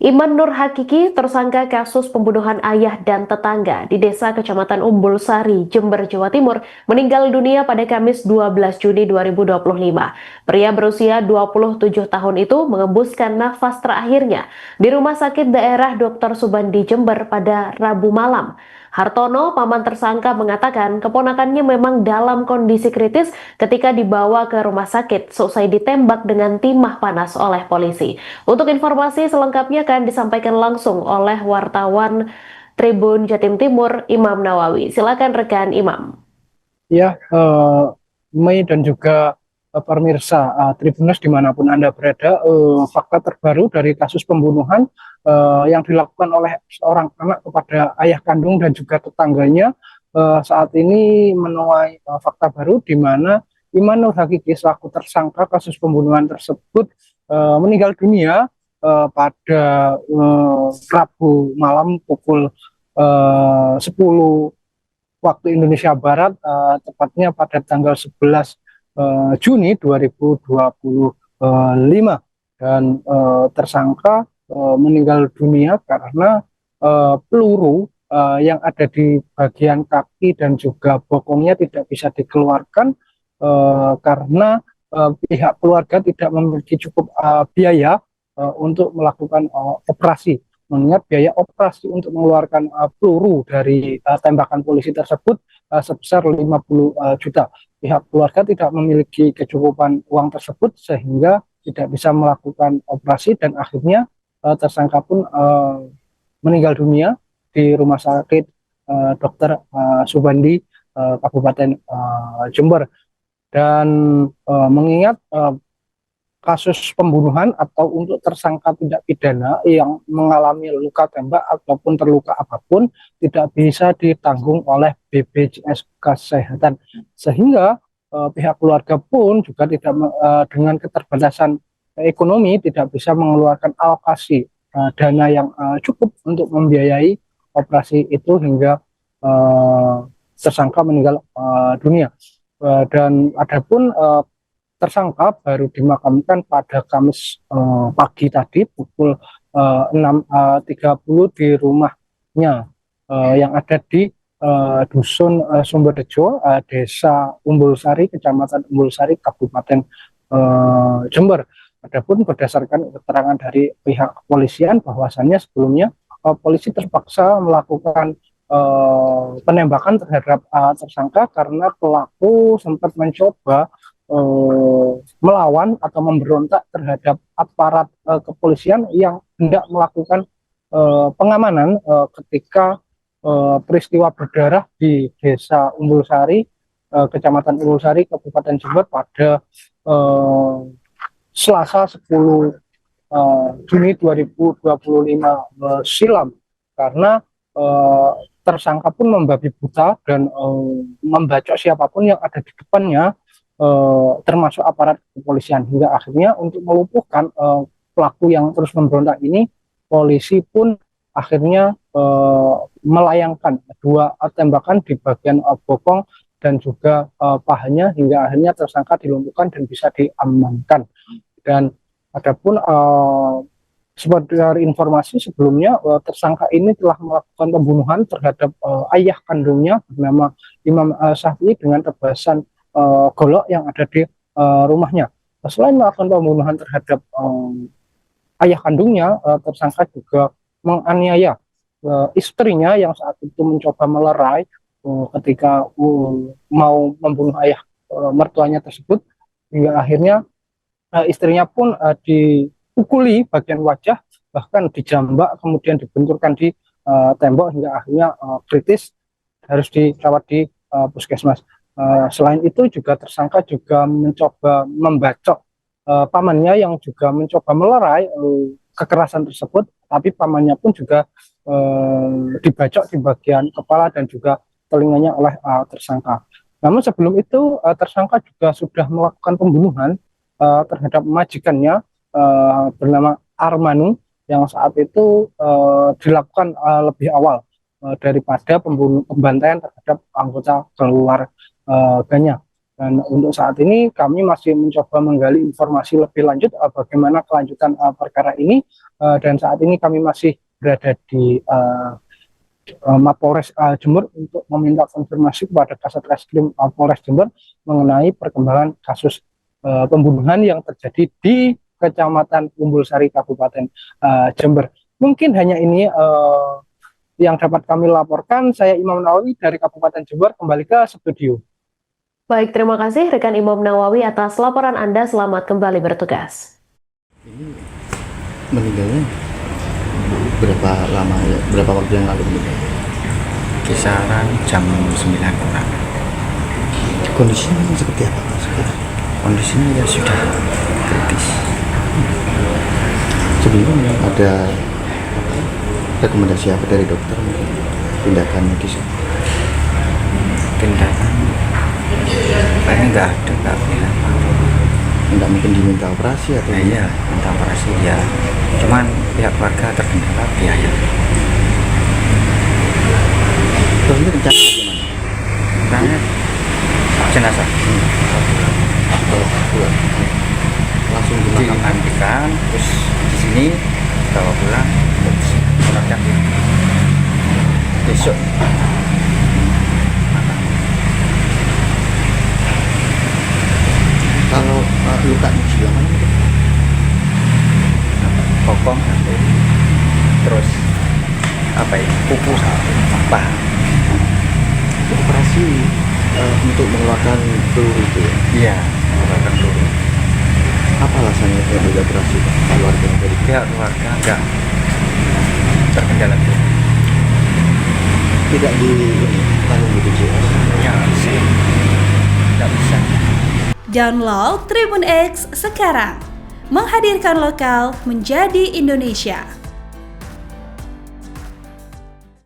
Iman Nur Hakiki, tersangka kasus pembunuhan ayah dan tetangga di Desa Kecamatan Umbul Sari, Jember, Jawa Timur, meninggal dunia pada Kamis 12 Juni 2025. Pria berusia 27 tahun itu mengembuskan nafas terakhirnya di Rumah Sakit Daerah Dr. Subandi, Jember pada Rabu malam. Hartono, paman tersangka, mengatakan keponakannya memang dalam kondisi kritis ketika dibawa ke rumah sakit seusai ditembak dengan timah panas oleh polisi. Untuk informasi selengkapnya akan disampaikan langsung oleh wartawan Tribun Jatim Timur, Imam Nawawi. Silakan rekan Imam. Ya, Mei dan juga pemirsa Tribuners dimanapun Anda berada, fakta terbaru dari kasus pembunuhan yang dilakukan oleh seorang anak kepada ayah kandung dan juga tetangganya saat ini menuai fakta baru di mana Iman Nur Hakiki selaku tersangka kasus pembunuhan tersebut meninggal dunia pada Rabu malam pukul 10 waktu Indonesia Barat, tepatnya pada tanggal 11 Juni 2025, dan tersangka meninggal dunia karena peluru yang ada di bagian kaki dan juga bokongnya tidak bisa dikeluarkan karena pihak keluarga tidak memiliki cukup biaya untuk melakukan operasi, mengingat biaya operasi untuk mengeluarkan peluru dari tembakan polisi tersebut sebesar 50 juta. Pihak keluarga tidak memiliki kecukupan uang tersebut sehingga tidak bisa melakukan operasi, dan akhirnya tersangka pun meninggal dunia di Rumah Sakit Dr. Subandi, Kabupaten Jember. Dan mengingat kasus pembunuhan atau untuk tersangka tindak pidana yang mengalami luka tembak ataupun terluka apapun tidak bisa ditanggung oleh BPJS Kesehatan, sehingga pihak keluarga pun juga tidak dengan keterbatasan ekonomi tidak bisa mengeluarkan alokasi dana yang cukup untuk membiayai operasi itu hingga tersangka meninggal dunia. Dan adapun tersangka baru dimakamkan pada Kamis pagi tadi pukul 6.30 di rumahnya yang ada di Dusun Sumberjo, Desa Umbul Sari, Kecamatan Umbul Sari, Kabupaten Jember. Adapun berdasarkan keterangan dari pihak kepolisian bahwasannya sebelumnya polisi terpaksa melakukan penembakan terhadap tersangka karena pelaku sempat mencoba melawan atau memberontak terhadap aparat kepolisian yang hendak melakukan pengamanan ketika peristiwa berdarah di Desa Umbul Sari, Kecamatan Umbul Sari, Kabupaten Jember pada Selasa 10 Juni 2025 silam, karena tersangka pun membabi buta dan membacok siapapun yang ada di depannya, termasuk aparat kepolisian, hingga akhirnya untuk melumpuhkan pelaku yang terus memberontak ini, polisi pun akhirnya melayangkan dua tembakan di bagian bokong dan juga pahanya, hingga akhirnya tersangka dilumpuhkan dan bisa diamankan. Dan adapun seperti dari informasi sebelumnya, tersangka ini telah melakukan pembunuhan terhadap ayah kandungnya bernama Imam Syafi'i dengan tebasan golok yang ada di rumahnya. Selain melakukan pembunuhan terhadap ayah kandungnya, tersangka juga menganiaya istrinya yang saat itu mencoba melerai ketika mau membunuh ayah mertuanya tersebut, hingga akhirnya istrinya pun dipukuli bagian wajah, bahkan dijambak, kemudian dibenturkan di tembok, hingga akhirnya kritis harus dirawat di puskesmas. Selain itu juga tersangka juga mencoba membacok pamannya yang juga mencoba melerai kekerasan tersebut, tapi pamannya pun juga dibacok di bagian kepala dan juga telinganya oleh tersangka. Namun sebelum itu tersangka juga sudah melakukan pembunuhan terhadap majikannya bernama Armanu, yang saat itu dilakukan lebih awal daripada pembantaian terhadap anggota keluarganya. Dan untuk saat ini kami masih mencoba menggali informasi lebih lanjut bagaimana kelanjutan perkara ini. Dan saat ini kami masih berada di Mapolres Jember untuk meminta konfirmasi kepada Kasat Reskrim Polres Jember mengenai perkembangan kasus pembunuhan yang terjadi di Kecamatan Umbulsari, Kabupaten Jember. Mungkin hanya ini yang dapat kami laporkan. Saya Imam Nawawi dari Kabupaten Jember, kembali ke studio. Baik, terima kasih rekan Imam Nawawi atas laporan Anda. Selamat kembali bertugas. Ini meninggalnya berapa lama ya? Berapa waktu yang lalu meninggal? Kisaran jam 9 kurang. Kondisinya seperti apa Pak sekarang? Kondisinya ya sudah kritis. Sebelumnya ada rekomendasi apa dari dokter mungkin tindakan medis? Tindakan kayaknya nggak ada, nggak bilang. Nggak mungkin diminta operasi atau Iya, minta operasi ya. Cuman pihak keluarga terkendala biaya. terus ini rencana bagaimana? Karena jenazah Pulang. Langsung dimakamkan. dimandikan, terus di sini bawa pulang, terus menodang besok. Kalau lukanya gimana? Bokong satu, terus apa ya, kuku satu, paha. Operasi untuk mengeluarkan peluru itu ya? Iya, mengeluarkan dulu. Apa alasannya kalau operasi Pak? Keluarga dari Pihak keluarga enggak terkendala itu. tidak di ini tanggung BPJS. Ya sih, nggak bisa. Download Tribun X sekarang, menghadirkan lokal menjadi Indonesia.